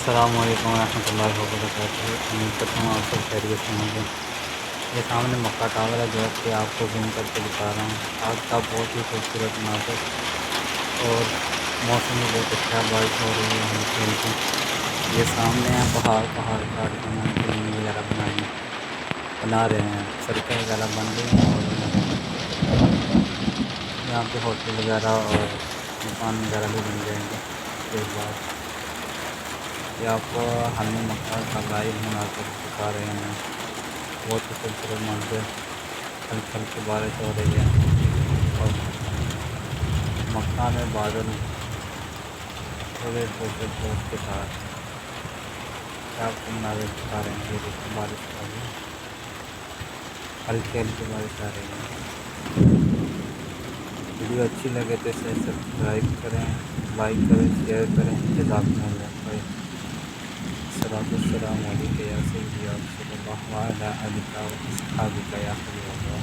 السلام علیکم ورحمۃ اللہ وبرکاتہ۔ امید کرتا ہوں آپ سب خیریت سے ہوں گے۔ یہ سامنے مکہ ٹاور ہے جو ہے کہ آپ کو زوم کر کے دکھا رہا ہوں۔ آج کا بہت ہی خوبصورت مناظر اور موسم بھی بہت اچھا ہے، بارش ہو رہی ہے ہلکی ہلکی۔ یہ سامنے ہیں پہاڑ کاٹ کے انہوں نے زمین وغیرہ بنا رہے ہیں، سڑکیں وغیرہ بن رہی ہیں اور یہاں پہ ہوٹل وغیرہ اور مکان وغیرہ بھی بن جائیں گے کچھ دیر بعد۔ یہ آپ کو حرم مکہ کا لائیو مناظر دکھا رہے ہیں، بہت ہی خوبصورت منظر۔ ہلکی ہلکی بارش ہو رہی ہے اور مکہ میں بادل تھوڑے تھوڑے دھوپ کے ساتھ یہ آپ کو مناظر دکھا رہے ہیں۔ یہ دیکھیں بارش کا بھی ہلکی ہلکی بارش آ رہی ہے۔ ویڈیو اچھی لگے تو اسے سبسکرائب کریں، لائک کریں، شیئر کریں۔ جزاکم اللہ خیر۔ السلام علیکم یا سیدی یا رسول اللہ وعلی آلک و اصحابک یا حبیب اللہ۔